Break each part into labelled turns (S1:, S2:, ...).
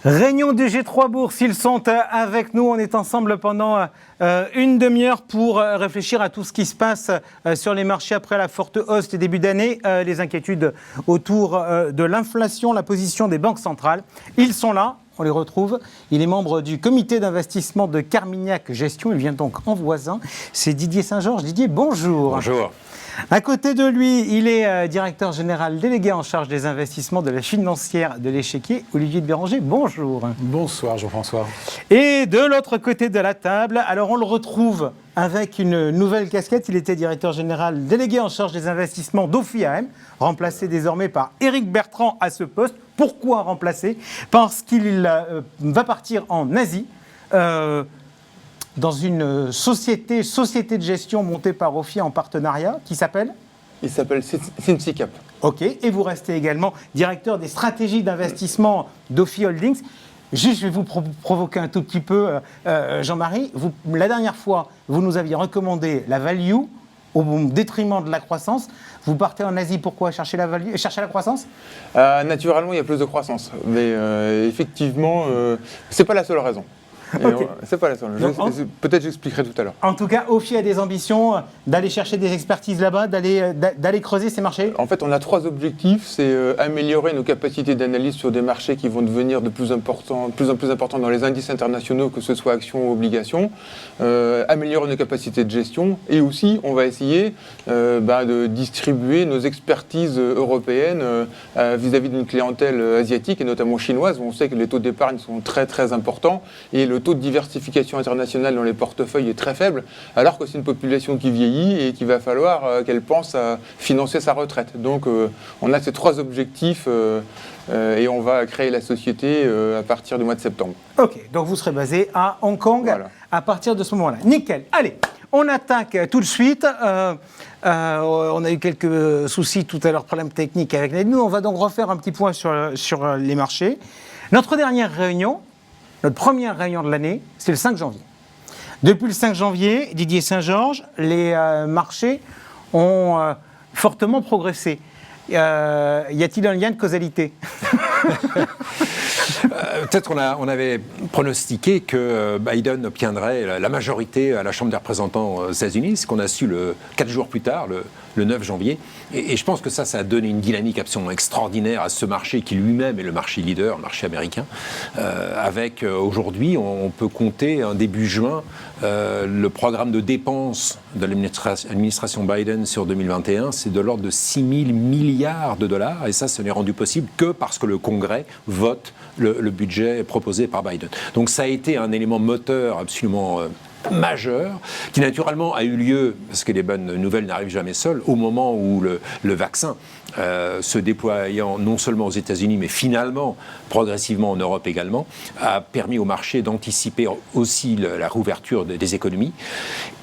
S1: Réunion du G3 Bourse, ils sont avec nous, on est ensemble pendant une demi-heure pour réfléchir à tout ce qui se passe sur les marchés après la forte hausse du début d'année, les inquiétudes autour de l'inflation, la position des banques centrales. Ils sont là, on les retrouve. Il est membre du comité d'investissement de Carmignac Gestion, il vient donc en voisin. C'est Didier Saint-Georges. Didier, bonjour.
S2: Bonjour.
S1: À côté de lui, il est directeur général délégué en charge des investissements de la financière de l'Échiquier, Olivier de Béranger. Bonjour.
S3: Bonsoir Jean-François.
S1: Et de l'autre côté de la table, alors on le retrouve avec une nouvelle casquette. Il était directeur général délégué en charge des investissements d'OFI-AM, remplacé désormais par Éric Bertrand à ce poste. Pourquoi remplacer ? Parce qu'il va partir en Asie. Dans une société de gestion montée par OFI en partenariat, qui s'appelle ?
S2: Il s'appelle Simsicap.
S1: Ok, et vous restez également directeur des stratégies d'investissement d'OFI Holdings. Juste, je vais vous provoquer un tout petit peu, Jean-Marie. La dernière fois, vous nous aviez recommandé la value au détriment de la croissance. Vous partez en Asie, pourquoi ? Chercher la value, chercher la croissance ?
S2: Naturellement, il y a plus de croissance. Mais effectivement, ce n'est pas la seule raison.
S1: Okay.
S2: C'est pas la seule. Peut-être j'expliquerai tout à l'heure.
S1: En tout cas, OFI a des ambitions d'aller chercher des expertises là-bas, d'aller creuser ces marchés.
S2: En fait, on a trois objectifs. C'est améliorer nos capacités d'analyse sur des marchés qui vont devenir de plus en plus importants dans les indices internationaux, que ce soit actions ou obligations. Améliorer nos capacités de gestion. Et aussi, on va essayer de distribuer nos expertises européennes vis-à-vis d'une clientèle asiatique et notamment chinoise, où on sait que les taux d'épargne sont très très importants et le taux de diversification internationale dans les portefeuilles est très faible, alors que c'est une population qui vieillit et qu'il va falloir qu'elle pense à financer sa retraite. Donc on a ces trois objectifs et on va créer la société à partir du mois de septembre.
S1: Ok, donc vous serez basé à Hong Kong voilà. À partir de ce moment-là. Nickel. Allez, on attaque tout de suite. On a eu quelques soucis tout à l'heure, problèmes techniques avec nous. On va donc refaire un petit point sur les marchés. Notre première réunion de l'année, c'est le 5 janvier. Depuis le 5 janvier, Didier Saint-Georges, les marchés ont fortement progressé. Y a-t-il un lien de causalité ?
S3: Peut-être on avait pronostiqué que Biden obtiendrait la majorité à la Chambre des représentants aux États-Unis, ce qu'on a su 4 jours plus tard, le 9 janvier. Et je pense que ça a donné une dynamique absolument extraordinaire à ce marché qui lui-même est le marché leader, le marché américain. Avec aujourd'hui, on peut compter un début juin, le programme de dépenses de l'administration Biden sur 2021, c'est de l'ordre de 6 000 milliards de dollars. Et ça n'est rendu possible que parce que le Congrès vote le budget proposé par Biden. Donc ça a été un élément moteur absolument majeur, qui naturellement a eu lieu, parce que les bonnes nouvelles n'arrivent jamais seules, au moment où le vaccin se déployant non seulement aux États-Unis, mais finalement, progressivement en Europe également, a permis au marché d'anticiper aussi la réouverture des économies.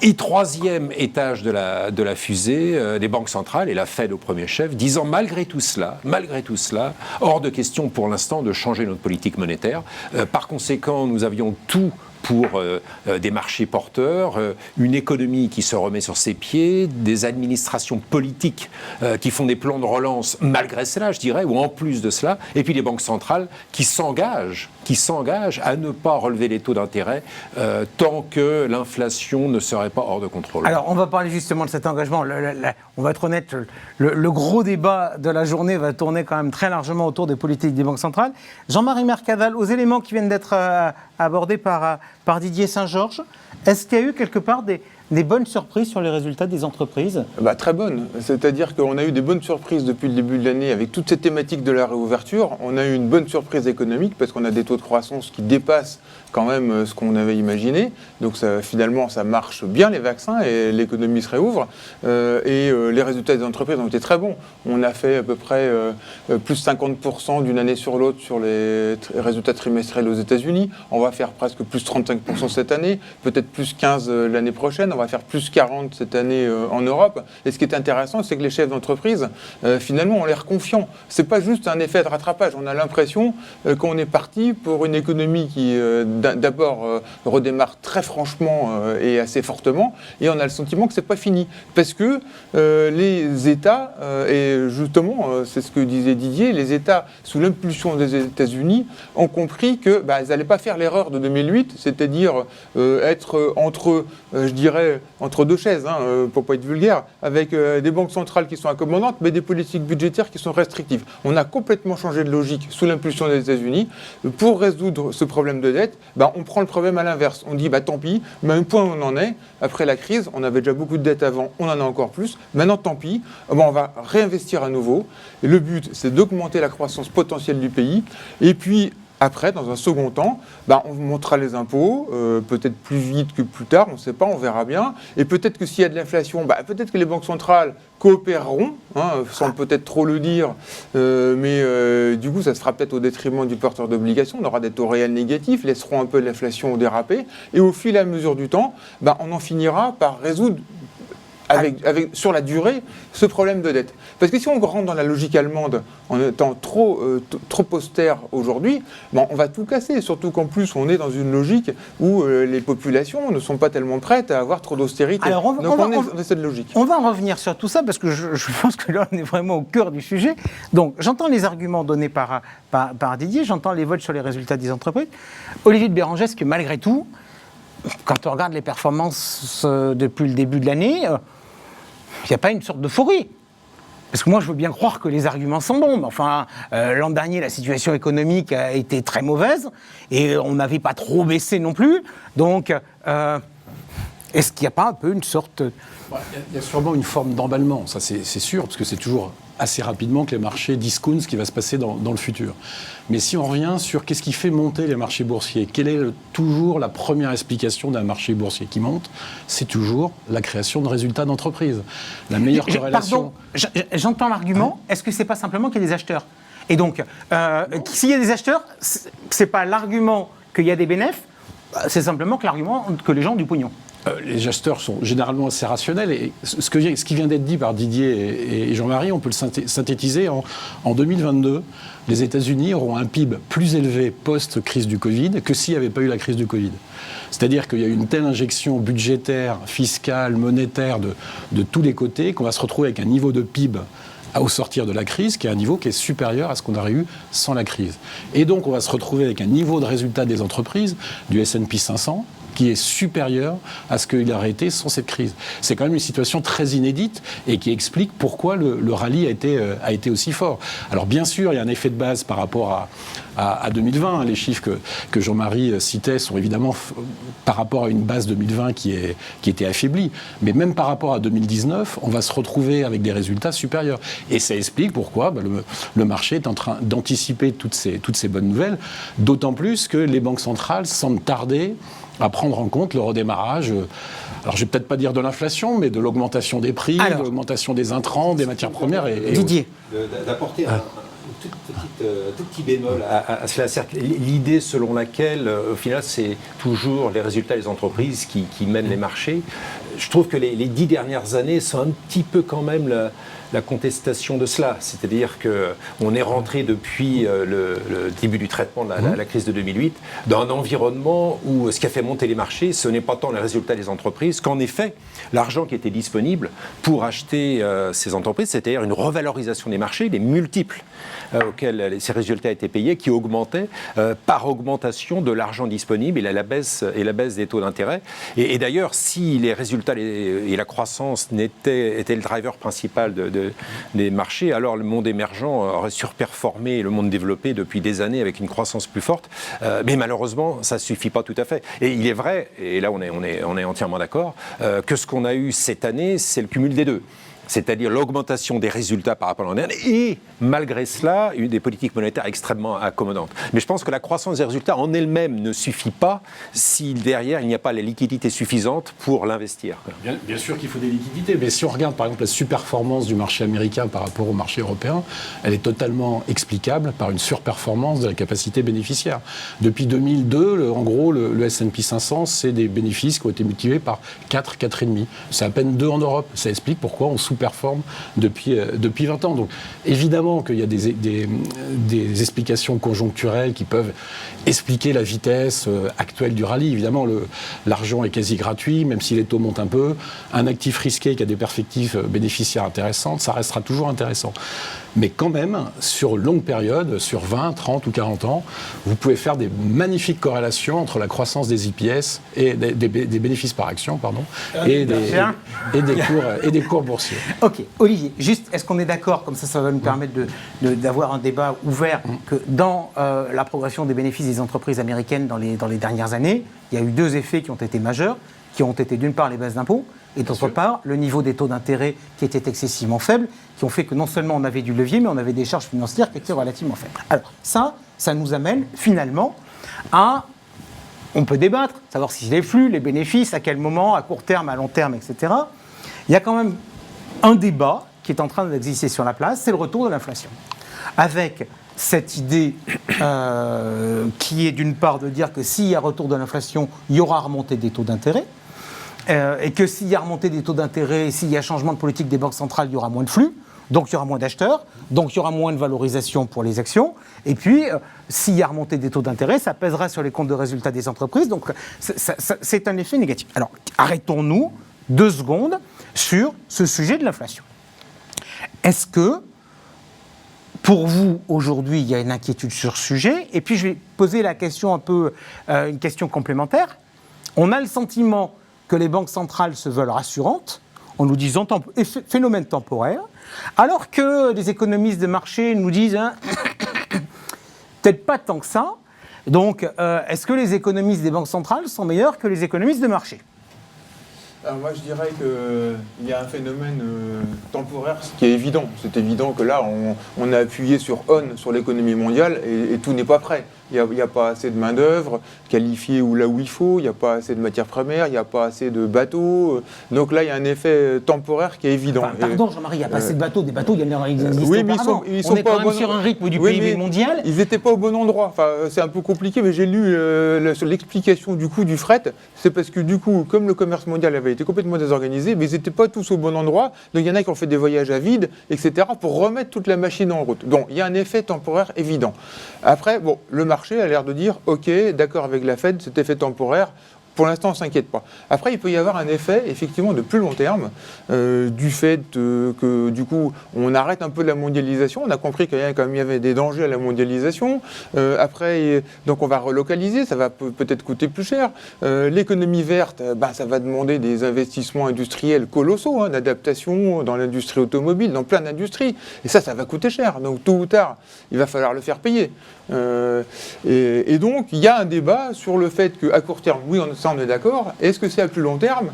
S3: Et troisième étage de la fusée, les banques centrales et la Fed au premier chef, disant malgré tout cela, hors de question pour l'instant de changer notre politique monétaire. Par conséquent, nous avions tout pour des marchés porteurs, une économie qui se remet sur ses pieds, des administrations politiques qui font des plans de relance malgré cela, je dirais, ou en plus de cela, et puis les banques centrales qui s'engagent à ne pas relever les taux d'intérêt tant que l'inflation ne serait pas hors de contrôle.
S1: Alors, on va parler justement de cet engagement. On va être honnête, le gros débat de la journée va tourner quand même très largement autour des politiques des banques centrales. Jean-Marie Mercadal, aux éléments qui viennent d'être abordés par Didier Saint-Georges, est-ce qu'il y a eu quelque part des bonnes surprises sur les résultats des entreprises ?
S2: Très bonnes. C'est-à-dire qu'on a eu des bonnes surprises depuis le début de l'année avec toutes ces thématiques de la réouverture. On a eu une bonne surprise économique parce qu'on a des taux de croissance qui dépassent quand même ce qu'on avait imaginé. Donc finalement, ça marche bien les vaccins et l'économie se réouvre. Les résultats des entreprises ont été très bons. On a fait à peu près plus 50% d'une année sur l'autre sur les résultats trimestriels aux États-Unis. On va faire presque plus 35% cette année, peut-être plus 15% l'année prochaine. on va faire plus 40 cette année en Europe. Et ce qui est intéressant, c'est que les chefs d'entreprise, finalement, ont l'air confiants. C'est pas juste un effet de rattrapage. On a l'impression qu'on est parti pour une économie qui, d'abord, redémarre très franchement et assez fortement, et on a le sentiment que c'est pas fini. Parce que les États, et justement, c'est ce que disait Didier, les États, sous l'impulsion des États-Unis, ont compris qu'ils n'allaient pas faire l'erreur de 2008, c'est-à-dire être entre, je dirais, entre deux chaises, pour pas être vulgaire, avec des banques centrales qui sont accommodantes, mais des politiques budgétaires qui sont restrictives. On a complètement changé de logique sous l'impulsion des États-Unis. Pour résoudre ce problème de dette, on prend le problème à l'inverse. On dit, tant pis, mais à un point où on en est, après la crise, on avait déjà beaucoup de dettes avant, on en a encore plus. Maintenant, tant pis, on va réinvestir à nouveau. Et le but, c'est d'augmenter la croissance potentielle du pays. Et puis, après, dans un second temps, on montera les impôts, peut-être plus vite que plus tard, on ne sait pas, on verra bien. Et peut-être que s'il y a de l'inflation, peut-être que les banques centrales coopéreront, sans peut-être trop le dire, mais du coup, ça se fera peut-être au détriment du porteur d'obligations. On aura des taux réels négatifs, laisseront un peu l'inflation déraper. Et au fil et à mesure du temps, on en finira par résoudre sur la durée, ce problème de dette. Parce que si on rentre dans la logique allemande en étant trop austère aujourd'hui, on va tout casser. Surtout qu'en plus, on est dans une logique où les populations ne sont pas tellement prêtes à avoir trop d'austérité.
S1: Alors
S2: Donc on est dans cette logique.
S1: On va en revenir sur tout ça parce que je pense que là, on est vraiment au cœur du sujet. Donc, j'entends les arguments donnés par Didier, j'entends les votes sur les résultats des entreprises. Olivier de Bérangès, que malgré tout, quand on regarde les performances depuis le début de l'année, il n'y a pas une sorte d'euphorie. Parce que moi, je veux bien croire que les arguments sont bons. Mais enfin, l'an dernier, la situation économique a été très mauvaise et on n'avait pas trop baissé non plus. Donc, est-ce qu'il n'y a pas un peu une sorte...
S4: Il y a sûrement une forme d'emballement, ça c'est sûr, parce que c'est toujours assez rapidement que les marchés discountent ce qui va se passer dans le futur. Mais si on revient sur qu'est-ce qui fait monter les marchés boursiers, quelle est toujours la première explication d'un marché boursier qui monte? C'est toujours la création de résultats d'entreprise. La meilleure corrélation...
S1: Pardon, j'entends l'argument, est-ce que c'est pas simplement qu'il y a des acheteurs? Et donc, s'il y a des acheteurs, c'est pas l'argument qu'il y a des bénéfices, c'est simplement que l'argument que les gens ont du pognon.
S4: Les acheteurs sont généralement assez rationnels et ce qui vient d'être dit par Didier et Jean-Marie, on peut le synthétiser en 2022. Les États-Unis auront un PIB plus élevé post-crise du Covid que s'il n'y avait pas eu la crise du Covid. C'est-à-dire qu'il y a eu une telle injection budgétaire, fiscale, monétaire de tous les côtés qu'on va se retrouver avec un niveau de PIB au sortir de la crise, qui est un niveau qui est supérieur à ce qu'on aurait eu sans la crise. Et donc on va se retrouver avec un niveau de résultat des entreprises, du S&P 500, qui est supérieur à ce qu'il aurait été sans cette crise. C'est quand même une situation très inédite et qui explique pourquoi le rallye a été aussi fort. Alors bien sûr, il y a un effet de base par rapport à 2020. Les chiffres que Jean-Marie citait sont évidemment par rapport à une base 2020 qui était affaiblie. Mais même par rapport à 2019, on va se retrouver avec des résultats supérieurs. Et ça explique pourquoi le marché est en train d'anticiper toutes ces bonnes nouvelles, d'autant plus que les banques centrales semblent tarder à prendre en compte le redémarrage, alors je vais peut-être pas dire de l'inflation, mais de l'augmentation des prix, de l'augmentation des intrants, des matières premières.
S1: Didier.
S5: D'apporter un tout petit bémol à cela. L'idée selon laquelle, au final, c'est toujours les résultats des entreprises qui mènent les marchés. Je trouve que les 10 dernières années sont un petit peu quand même la contestation de cela. C'est-à-dire qu'on est rentré depuis le début du traitement de la crise de 2008 dans un environnement où ce qui a fait monter les marchés, ce n'est pas tant les résultats des entreprises qu'en effet, l'argent qui était disponible pour acheter ces entreprises, c'est-à-dire une revalorisation des marchés, les multiples auxquels ces résultats étaient payés, qui augmentaient par augmentation de l'argent disponible et la baisse des taux d'intérêt. Et d'ailleurs, si les résultats et la croissance étaient le driver principal des marchés, alors le monde émergent aurait surperformé le monde développé depuis des années avec une croissance plus forte. Mais malheureusement, ça ne suffit pas tout à fait. Et il est vrai, et là on est entièrement d'accord, que ce qu'on a eu cette année, c'est le cumul des deux.
S3: c'est-à-dire l'augmentation des résultats par rapport à l'an dernier, et malgré cela, des politiques monétaires extrêmement accommodantes. Mais je pense que la croissance des résultats en elle-même ne suffit pas si derrière il n'y a pas les liquidités suffisantes pour l'investir.
S4: Bien sûr qu'il faut des liquidités, mais si on regarde par exemple la surperformance du marché américain par rapport au marché européen, elle est totalement explicable par une surperformance de la capacité bénéficiaire. Depuis 2002, en gros, le S&P 500, c'est des bénéfices qui ont été multipliés par 4, 4,5. C'est à peine 2 en Europe. Ça explique pourquoi on sous-performe depuis 20 ans. Donc évidemment qu'il y a des explications conjoncturelles qui peuvent expliquer la vitesse actuelle du rallye. Évidemment, l'argent est quasi gratuit, même si les taux montent un peu. Un actif risqué qui a des perspectives bénéficiaires intéressantes, ça restera toujours intéressant. Mais quand même, sur longue période, sur 20, 30 ou 40 ans, vous pouvez faire des magnifiques corrélations entre la croissance des EPS et des bénéfices par action, et des cours boursiers.
S1: Ok, Olivier, juste, est-ce qu'on est d'accord, comme ça va nous permettre d'avoir un débat ouvert, que dans la progression des bénéfices des entreprises américaines dans les dernières années, il y a eu 2 effets qui ont été majeurs, qui ont été d'une part les baisses d'impôts, et d'autre part le niveau des taux d'intérêt qui était excessivement faible, qui ont fait que non seulement on avait du levier, mais on avait des charges financières qui étaient relativement faibles. Alors ça nous amène finalement à... On peut débattre, savoir si les flux, les bénéfices, à quel moment, à court terme, à long terme, etc. Il y a quand même un débat qui est en train d'exister sur la place, c'est le retour de l'inflation. Avec cette idée qui est d'une part de dire que s'il y a retour de l'inflation, il y aura remontée des taux d'intérêt, et que s'il y a remontée des taux d'intérêt, s'il y a changement de politique des banques centrales, il y aura moins de flux, donc il y aura moins d'acheteurs, donc il y aura moins de valorisation pour les actions, et puis s'il y a remontée des taux d'intérêt, ça pèsera sur les comptes de résultats des entreprises, donc c'est un effet négatif. Alors arrêtons-nous 2 secondes sur ce sujet de l'inflation. Est-ce que, pour vous, aujourd'hui, il y a une inquiétude sur ce sujet? Et puis je vais poser la question une question complémentaire. On a le sentiment que les banques centrales se veulent rassurantes, en nous disant phénomène temporaire, alors que les économistes de marché nous disent peut-être pas tant que ça. Donc, est-ce que les économistes des banques centrales sont meilleurs que les économistes de marché?
S2: Alors moi je dirais qu'il y a un phénomène temporaire, ce qui est évident. C'est évident que là on a appuyé sur l'économie mondiale et tout n'est pas prêt. Il n'y a pas assez de main-d'œuvre qualifiée ou là où il faut, il n'y a pas assez de matières premières, il n'y a pas assez de bateaux. Donc là il y a un effet temporaire qui est évident.
S1: Enfin, pardon Jean-Marie, il n'y a pas assez de bateaux. Des bateaux, il y en a existé
S2: oui, mais
S1: on est quand même sur un rythme du PIB mondial.
S2: Ils n'étaient pas au bon endroit. Enfin, c'est un peu compliqué, mais j'ai lu l'explication du coût du fret. C'est parce que du coup, comme le commerce mondial avait été complètement désorganisé, mais ils n'étaient pas tous au bon endroit. Donc il y en a qui ont fait des voyages à vide, etc., pour remettre toute la machine en route. Donc il y a un effet temporaire évident. Après, bon, le marché a l'air de dire, ok, d'accord avec la Fed, cet effet temporaire, pour l'instant, on ne s'inquiète pas. Après, il peut y avoir un effet, effectivement, de plus long terme, du fait que, du coup, on arrête un peu la mondialisation. On a compris qu'il y avait des dangers à la mondialisation. Après, donc on va relocaliser, ça va peut-être coûter plus cher. L'économie verte, ça va demander des investissements industriels colossaux, d'adaptation dans l'industrie automobile, dans plein d'industries. Et ça va coûter cher. Donc, tôt ou tard, il va falloir le faire payer. Et donc, il y a un débat sur le fait qu'à court terme, oui, on est d'accord. Est-ce que c'est à plus long terme?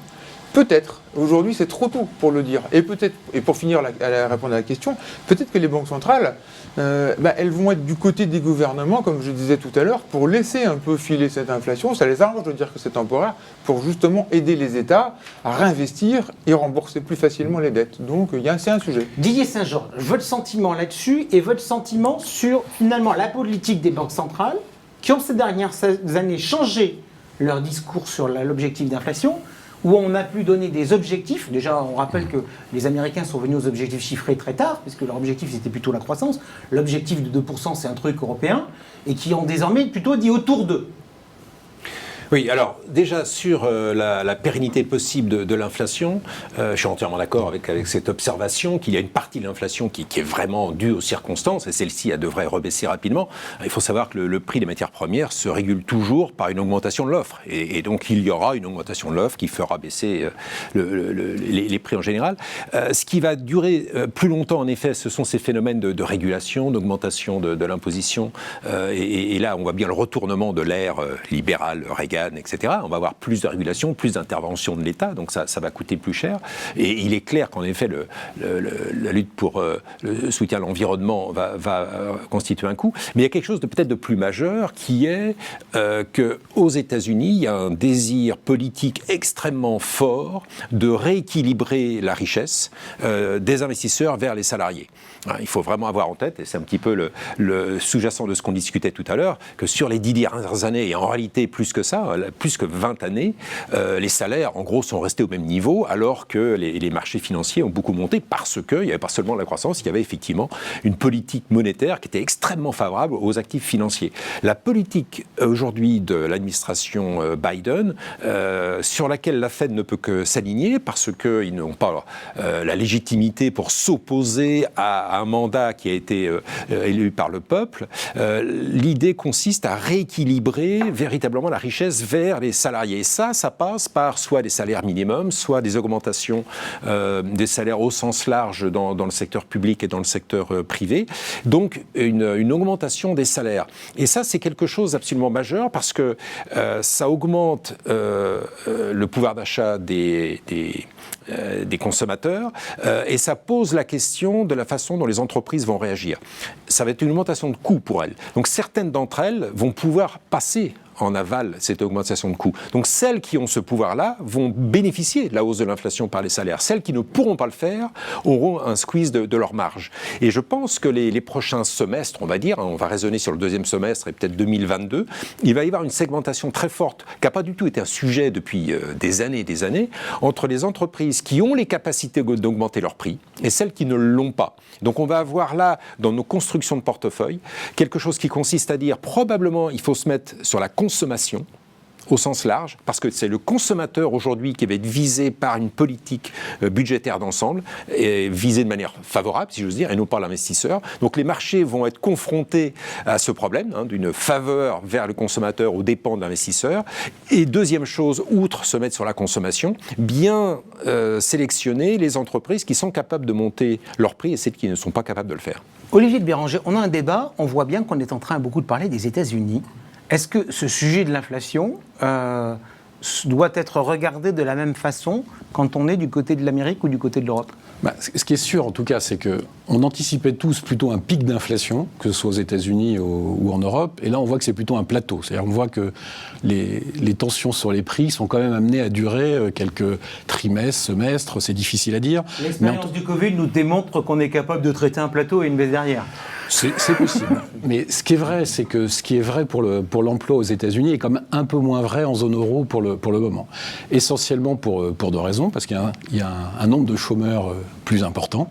S2: Peut-être. Aujourd'hui, c'est trop tôt pour le dire. Et peut-être, et pour finir à répondre à la question, peut-être que les banques centrales, elles vont être du côté des gouvernements, comme je disais tout à l'heure, pour laisser un peu filer cette inflation. Ça les arrange de dire que c'est temporaire, pour justement aider les États à réinvestir et rembourser plus facilement les dettes. Donc, c'est un sujet.
S1: Didier Saint-Georges, votre sentiment là-dessus et votre sentiment sur, finalement, la politique des banques centrales qui ont ces dernières années changé leur discours sur l'objectif d'inflation, où on a pu donner des objectifs. Déjà, on rappelle que les Américains sont venus aux objectifs chiffrés très tard, puisque leur objectif, c'était plutôt la croissance. L'objectif de 2%, c'est un truc européen, et qui ont désormais plutôt dit autour d'eux.
S3: Oui, alors déjà sur la pérennité possible de l'inflation, je suis entièrement d'accord avec cette observation qu'il y a une partie de l'inflation qui est vraiment due aux circonstances, et celle-ci elle devrait rebaisser rapidement. Il faut savoir que le prix des matières premières se régule toujours par une augmentation de l'offre, et donc il y aura une augmentation de l'offre qui fera baisser les prix en général. Ce qui va durer plus longtemps, en effet, ce sont ces phénomènes de régulation, d'augmentation de l'imposition, et là on voit bien le retournement de l'ère libérale, Reagan, Reagan, etc. On va avoir plus de régulation, plus d'intervention de l'État, donc ça va coûter plus cher. Et il est clair qu'en effet, la lutte pour le soutien à l'environnement va constituer un coût. Mais il y a quelque chose de peut-être de plus majeur qui est qu'aux États-Unis, il y a un désir politique extrêmement fort de rééquilibrer la richesse des investisseurs vers les salariés. Il faut vraiment avoir en tête, et c'est un petit peu le sous-jacent de ce qu'on discutait tout à l'heure, que sur les 10 dernières années, et en réalité plus que ça, plus que 20 années, les salaires en gros sont restés au même niveau, alors que les marchés financiers ont beaucoup monté parce qu'il n'y avait pas seulement la croissance, il y avait effectivement une politique monétaire qui était extrêmement favorable aux actifs financiers. La politique aujourd'hui de l'administration Biden, sur laquelle la Fed ne peut que s'aligner parce qu'ils n'ont pas la légitimité pour s'opposer à un mandat qui a été élu par le peuple, l'idée consiste à rééquilibrer véritablement la richesse vers les salariés. Et ça passe par soit des salaires minimums, soit des augmentations des salaires au sens large dans le secteur public et dans le secteur privé. Donc une augmentation des salaires. Et ça, c'est quelque chose d'absolument majeur parce que ça augmente le pouvoir d'achat des consommateurs et ça pose la question de la façon dont les entreprises vont réagir. Ça va être une augmentation de coûts pour elles. Donc certaines d'entre elles vont pouvoir passer en aval cette augmentation de coûts. Donc celles qui ont ce pouvoir-là vont bénéficier de la hausse de l'inflation par les salaires. Celles qui ne pourront pas le faire auront un squeeze de leur marge. Et je pense que les prochains semestres, on va raisonner sur le deuxième semestre et peut-être 2022, il va y avoir une segmentation très forte qui n'a pas du tout été un sujet depuis des années et des années, entre les entreprises qui ont les capacités d'augmenter leur prix et celles qui ne l'ont pas. Donc on va avoir là, dans nos constructions de portefeuille, quelque chose qui consiste à dire probablement il faut se mettre sur la consommation au sens large, parce que c'est le consommateur aujourd'hui qui va être visé par une politique budgétaire d'ensemble, et visé de manière favorable, si j'ose dire, et non pas l'investisseur. Donc les marchés vont être confrontés à ce problème, d'une faveur vers le consommateur aux dépens de l'investisseur. Et deuxième chose, outre se mettre sur la consommation, bien sélectionner les entreprises qui sont capables de monter leur prix et celles qui ne sont pas capables de le faire.
S1: Olivier de Béranger, on a un débat, on voit bien qu'on est en train beaucoup de parler des États-Unis. Est-ce que ce sujet de l'inflation doit être regardé de la même façon quand on est du côté de l'Amérique ou du côté de l'Europe ?
S4: Ce qui est sûr, en tout cas, c'est qu'on anticipait tous plutôt un pic d'inflation, que ce soit aux États-Unis ou en Europe, et là, on voit que c'est plutôt un plateau. C'est-à-dire on voit que les tensions sur les prix sont quand même amenées à durer quelques trimestres, semestres, c'est difficile à dire.
S1: L'expérience du Covid nous démontre qu'on est capable de traiter un plateau et une baisse derrière.
S4: C'est possible. Mais ce qui est vrai, c'est que ce qui est vrai pour l'emploi aux États-Unis est quand même un peu moins vrai en zone euro pour le moment. Essentiellement pour deux raisons, parce qu'il y a un nombre de chômeurs plus important,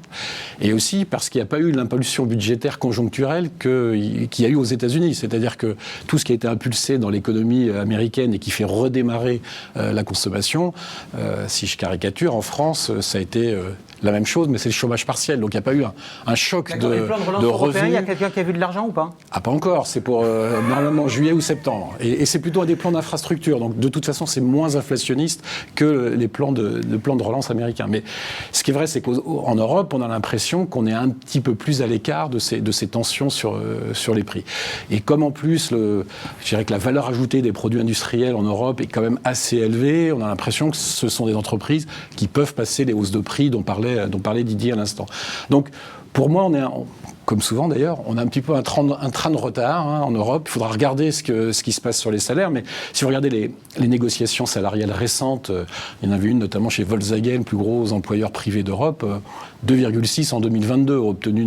S4: et aussi parce qu'il n'y a pas eu l'impulsion budgétaire conjoncturelle qu'il y a eu aux États-Unis. C'est-à-dire que tout ce qui a été impulsé dans l'économie américaine et qui fait redémarrer la consommation, si je caricature, en France, ça a été la même chose, mais c'est le chômage partiel. Donc il n'y a pas eu un choc de revenus.
S1: Il y a quelqu'un qui a vu de l'argent ou pas ?
S4: Ah, pas encore. C'est pour normalement juillet ou septembre. Et c'est plutôt des plans d'infrastructure. Donc de toute façon, c'est moins inflationniste que les plans de relance américains. Mais ce qui est vrai, c'est qu'en Europe, on a l'impression qu'on est un petit peu plus à l'écart de ces tensions sur les prix. Et comme en plus, je dirais que la valeur ajoutée des produits industriels en Europe est quand même assez élevée, on a l'impression que ce sont des entreprises qui peuvent passer les hausses de prix dont parlait Didier à l'instant. Donc, pour moi, comme souvent d'ailleurs, on a un petit peu un train de retard en Europe. Il faudra regarder ce qui se passe sur les salaires. Mais si vous regardez les négociations salariales récentes, il y en avait une notamment chez Volkswagen, le plus gros employeur privé d'Europe, 2,6 en 2022 ont obtenu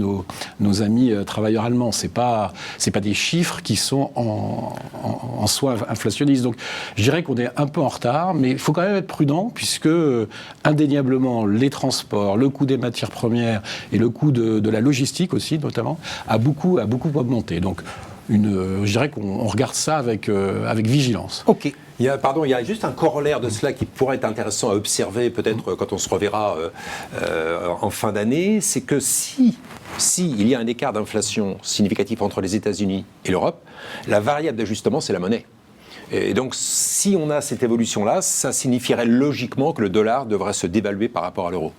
S4: nos amis travailleurs allemands. C'est pas des chiffres qui sont en soi inflationnistes. Donc je dirais qu'on est un peu en retard, mais il faut quand même être prudent puisque indéniablement les transports, le coût des matières premières et le coût de la logistique aussi notamment a beaucoup augmenté. Donc je dirais qu'on regarde ça avec vigilance.
S1: Ok.
S3: Il y a juste un corollaire de cela qui pourrait être intéressant à observer peut-être quand on se reverra en fin d'année, c'est que si il y a un écart d'inflation significatif entre les États-Unis et l'Europe, la variable d'ajustement, c'est la monnaie. Et donc, si on a cette évolution-là, ça signifierait logiquement que le dollar devrait se dévaluer par rapport à l'euro.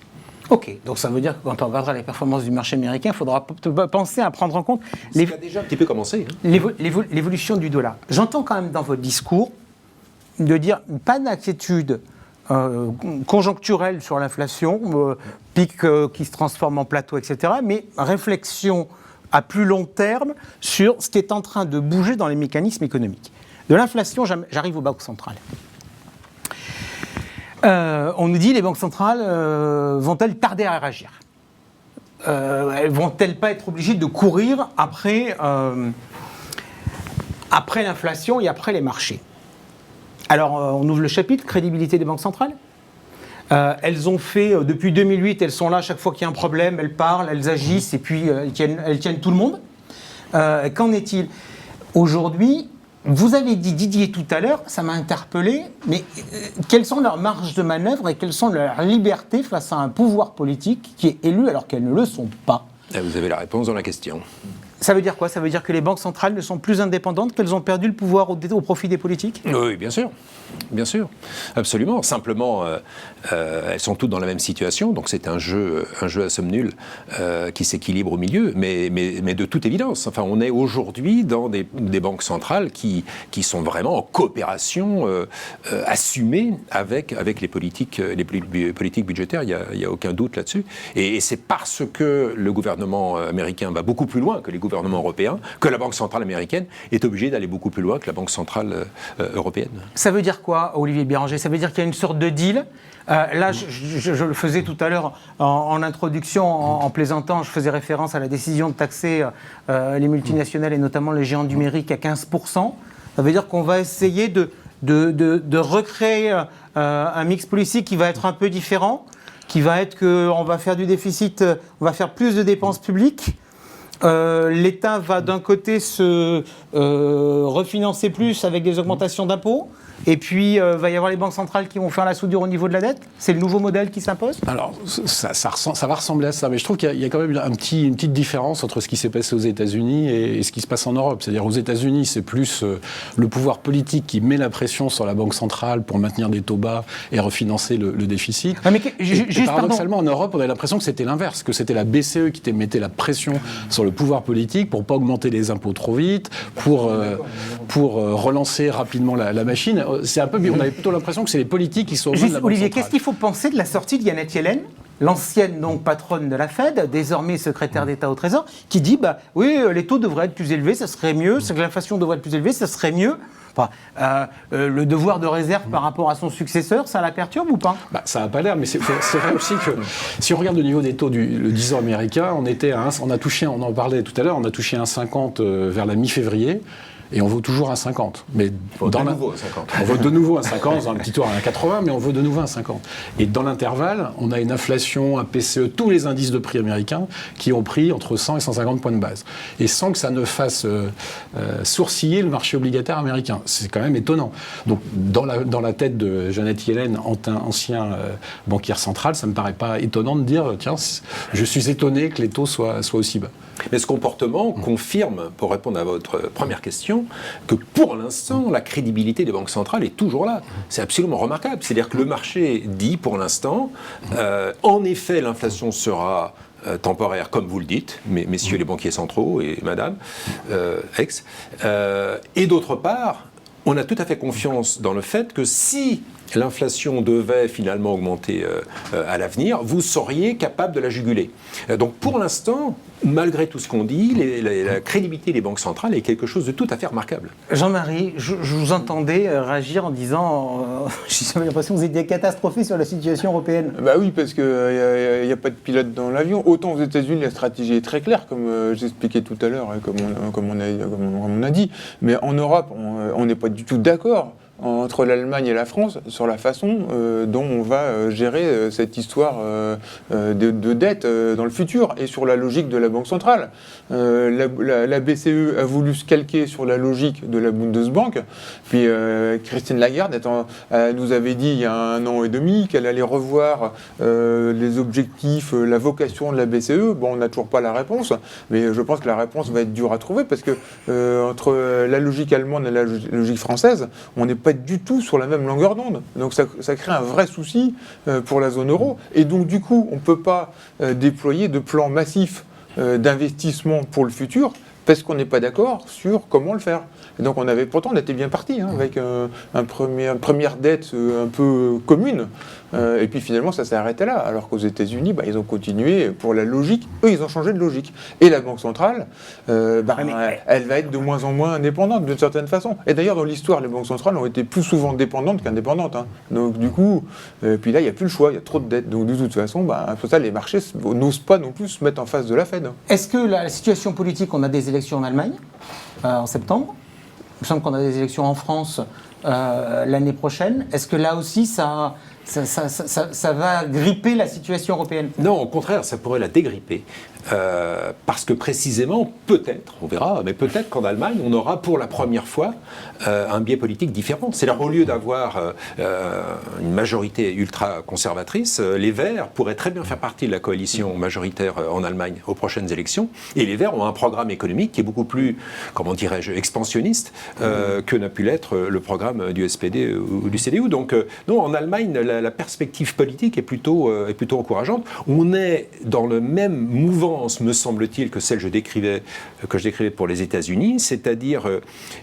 S1: Ok, donc ça veut dire que quand on regardera les performances du marché américain, il faudra penser à prendre en compte
S3: Ça a déjà un petit peu commencé.
S1: L'évolution du dollar. J'entends quand même dans votre discours de dire pas d'inquiétude conjoncturelle sur l'inflation, pic qui se transforme en plateau, etc., mais réflexion à plus long terme sur ce qui est en train de bouger dans les mécanismes économiques. De l'inflation, j'arrive aux banques centrales. On nous dit les banques centrales vont-elles tarder à réagir ? Vont-elles pas être obligées de courir après l'inflation et après les marchés ? Alors, on ouvre le chapitre, crédibilité des banques centrales. Elles ont fait, depuis 2008, elles sont là, chaque fois qu'il y a un problème, elles parlent, elles agissent, et puis elles tiennent tout le monde. Qu'en est-il ? Aujourd'hui, vous avez dit, Didier, tout à l'heure, ça m'a interpellé, mais quelles sont leurs marges de manœuvre et quelles sont leurs libertés face à un pouvoir politique qui est élu alors qu'elles ne le sont pas ?
S3: Vous avez la réponse dans la question.
S1: Ça veut dire quoi ? Ça veut dire que les banques centrales ne sont plus indépendantes, qu'elles ont perdu le pouvoir au profit des politiques ?
S3: Oui, bien sûr. Bien sûr, absolument. Simplement, elles sont toutes dans la même situation, donc c'est un jeu à somme nulle qui s'équilibre au milieu, mais de toute évidence. Enfin, on est aujourd'hui dans des banques centrales qui sont vraiment en coopération assumée avec les politiques budgétaires, il n'y a aucun doute là-dessus. Et c'est parce que le gouvernement américain va beaucoup plus loin que les gouvernements européens que la Banque centrale américaine est obligée d'aller beaucoup plus loin que la Banque centrale européenne.
S1: Ça veut dire quoi, Olivier Béranger ? Ça veut dire qu'il y a une sorte de deal. Là, je le faisais tout à l'heure en introduction, en plaisantant, je faisais référence à la décision de taxer les multinationales et notamment les géants numériques à 15%. Ça veut dire qu'on va essayer de recréer un mix politique qui va être un peu différent, qui va être qu'on va faire du déficit, on va faire plus de dépenses publiques. L'État va d'un côté se refinancer plus avec des augmentations d'impôts, et puis va y avoir les banques centrales qui vont faire la soudure au niveau de la dette. C'est le nouveau modèle qui s'impose ?
S4: Alors, ça va ressembler à ça, mais je trouve qu'il y a quand même une petite différence entre ce qui s'est passé aux États-Unis et ce qui se passe en Europe. C'est-à-dire, aux États-Unis, c'est plus le pouvoir politique qui met la pression sur la banque centrale pour maintenir des taux bas et refinancer le déficit.
S1: Ah, mais
S4: et paradoxalement, en Europe, on a l'impression que c'était l'inverse, que c'était la BCE qui mettait la pression sur le pouvoir politique pour pas augmenter les impôts trop vite, pour relancer rapidement la machine. C'est un peu, on avait plutôt l'impression que c'est les politiques qui sont au de la Banque
S1: Olivier,
S4: centrale.
S1: qu'est-ce qu'il faut penser de la sortie de Janet Yellen, l'ancienne donc patronne de la Fed, désormais secrétaire d'État au Trésor, qui dit oui, les taux devraient être plus élevés, ça serait mieux, c'est que l'inflation devrait être plus élevée, ça serait mieux. Enfin, le devoir de réserve par rapport à son successeur, ça la perturbe ou pas ?
S4: Ça n'a pas l'air, mais c'est vrai aussi que si on regarde le niveau des taux le 10 ans américain, on en parlait tout à l'heure, on a touché 1,50 vers la mi-février. Et on vaut toujours 1,50. Mais on veut de nouveau 1,50, dans un petit tour à 1,80, mais on veut de nouveau 1,50. Et dans l'intervalle, on a une inflation, un PCE, tous les indices de prix américains qui ont pris entre 100 et 150 points de base. Et sans que ça ne fasse sourciller le marché obligataire américain. C'est quand même étonnant. Donc, dans la tête de Janet Yellen, ancien banquière centrale, ça ne me paraît pas étonnant de dire, tiens, je suis étonné que les taux soient aussi bas.
S3: Mais ce comportement confirme, pour répondre à votre première question, que pour l'instant, la crédibilité des banques centrales est toujours là. C'est absolument remarquable. C'est-à-dire que le marché dit, pour l'instant, en effet, l'inflation sera temporaire, comme vous le dites, messieurs les banquiers centraux et madame, et d'autre part, on a tout à fait confiance dans le fait que si l'inflation devait finalement augmenter à l'avenir, vous seriez capable de la juguler. Donc pour l'instant, malgré tout ce qu'on dit, la crédibilité des banques centrales est quelque chose de tout à fait remarquable.
S1: Jean-Marie, je vous entendais réagir en disant j'avais l'impression que vous étiez catastrophé sur la situation européenne.
S2: Oui, parce qu'il n'y a pas de pilote dans l'avion. Autant aux États-Unis, la stratégie est très claire, comme j'expliquais tout à l'heure, comme on a dit. Mais en Europe, on n'est pas du tout d'accord entre l'Allemagne et la France sur la façon dont on va gérer cette histoire de dette dans le futur et sur la logique de la Banque centrale. La BCE a voulu se calquer sur la logique de la Bundesbank, puis Christine Lagarde nous avait dit il y a 1 an et demi qu'elle allait revoir les objectifs, la vocation de la BCE. Bon, on n'a toujours pas la réponse, mais je pense que la réponse va être dure à trouver parce que entre la logique allemande et la logique française, on n'est pas du tout sur la même longueur d'onde. Donc ça crée un vrai souci pour la zone euro. Et donc du coup, on ne peut pas déployer de plan massif d'investissement pour le futur parce qu'on n'est pas d'accord sur comment le faire. Et donc pourtant on était bien parti avec une première dette un peu commune, et puis finalement ça s'est arrêté là, alors qu'aux États-Unis, ils ont continué pour la logique, eux ils ont changé de logique. Et la Banque centrale, elle va être de moins en moins indépendante d'une certaine façon. Et d'ailleurs dans l'histoire, les banques centrales ont été plus souvent dépendantes qu'indépendantes. Donc du coup, puis là il n'y a plus le choix, il y a trop de dettes. Donc de toute façon, pour ça les marchés n'osent pas non plus se mettre en face de la Fed.
S1: Est-ce que la situation politique, on a des élections en Allemagne en septembre? Il me semble qu'on a des élections en France l'année prochaine. Est-ce que là aussi, ça va gripper la situation européenne?
S3: Non, au contraire, ça pourrait la dégripper. Parce que précisément, peut-être, on verra, mais peut-être qu'en Allemagne, on aura pour la première fois un biais politique différent. C'est-à-dire, au lieu d'avoir une majorité ultra-conservatrice, les Verts pourraient très bien faire partie de la coalition majoritaire en Allemagne aux prochaines élections. Et les Verts ont un programme économique qui est beaucoup plus, comment dirais-je, expansionniste que n'a pu l'être le programme du SPD ou du CDU. Donc, non, en Allemagne, la perspective politique est plutôt encourageante. On est dans le même mouvement, me semble-t-il, que celle que je décrivais pour les États-Unis, c'est-à-dire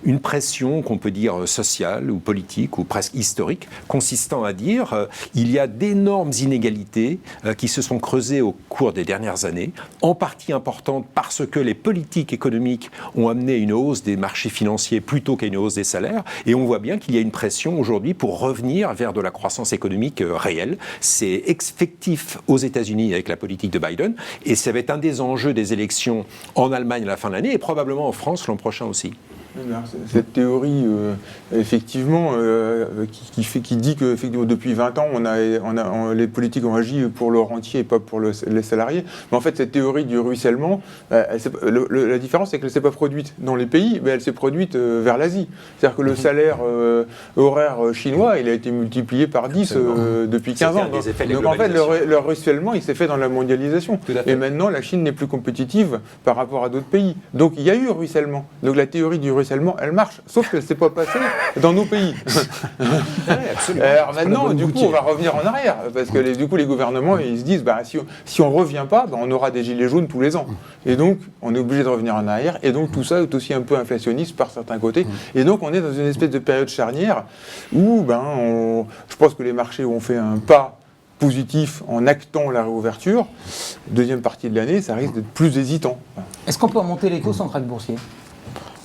S3: une pression qu'on peut dire sociale ou politique ou presque historique, consistant à dire il y a d'énormes inégalités qui se sont creusées au cours des dernières années, en partie importante parce que les politiques économiques ont amené une hausse des marchés financiers plutôt qu'à une hausse des salaires, et on voit bien qu'il y a une pression aujourd'hui pour revenir vers de la croissance économique réelle. C'est effectif aux États-Unis avec la politique de Biden, et ça va être un des enjeux des élections en Allemagne à la fin de l'année et probablement en France l'an prochain aussi.
S2: Cette théorie, effectivement, qui dit que effectivement, depuis 20 ans, les politiques ont agi pour le rentier et pas pour les salariés. Mais en fait, cette théorie du ruissellement, la différence, c'est qu'elle ne s'est pas produite dans les pays, mais elle s'est produite vers l'Asie. C'est-à-dire que le salaire horaire chinois, il a été multiplié par 10 depuis 15 ans. Donc en fait, le ruissellement, il s'est fait dans la mondialisation. Et maintenant, la Chine n'est plus compétitive par rapport à d'autres pays. Donc il y a eu ruissellement. Donc la théorie du ruissellement, elle marche, sauf qu'elle ne s'est pas passée dans nos pays. Alors maintenant, du coup, on va revenir en arrière, parce que du coup, les gouvernements, ils se disent, si on ne revient pas, on aura des gilets jaunes tous les ans. Et donc, on est obligé de revenir en arrière, et donc tout ça est aussi un peu inflationniste par certains côtés. Et donc, on est dans une espèce de période charnière où, je pense que les marchés ont fait un pas positif en actant la réouverture. Deuxième partie de l'année, ça risque d'être plus hésitant.
S1: Est-ce qu'on peut remonter les taux sans crack boursier?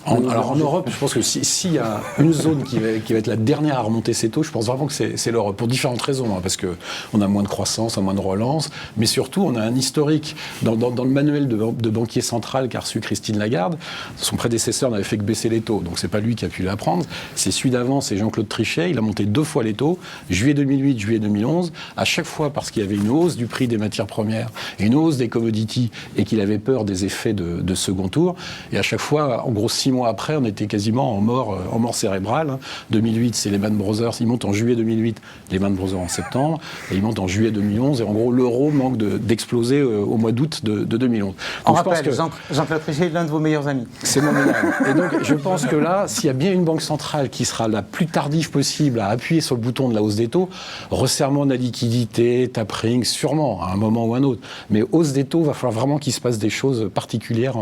S4: Alors en Europe, je pense que s'il y a une zone qui va être la dernière à remonter ses taux, je pense vraiment que c'est l'Europe, pour différentes raisons, parce qu'on a moins de croissance, moins de relance, mais surtout on a un historique. Dans le manuel de banquier central qu'a reçu Christine Lagarde, son prédécesseur n'avait fait que baisser les taux, donc c'est pas lui qui a pu l'apprendre, c'est celui d'avant, c'est Jean-Claude Trichet, il a monté 2 fois les taux, juillet 2008, juillet 2011, à chaque fois parce qu'il y avait une hausse du prix des matières premières et une hausse des commodities et qu'il avait peur des effets de second tour, et à chaque fois, en gros 6 mois après, on était quasiment en mort cérébrale. 2008, c'est Lehman Brothers. Ils montent en juillet 2008, Lehman Brothers en septembre, et ils montent en juillet 2011. Et en gros, l'euro manque d'exploser au mois d'août de 2011. Donc,
S1: on rappelle, Jean-Claude Trichet est l'un de vos meilleurs amis.
S4: C'est mon meilleur ami. Et donc, je pense que là, s'il y a bien une banque centrale qui sera la plus tardive possible à appuyer sur le bouton de la hausse des taux, resserrement de la liquidité, tapering, sûrement, à un moment ou un autre. Mais hausse des taux, il va falloir vraiment qu'il se passe des choses particulières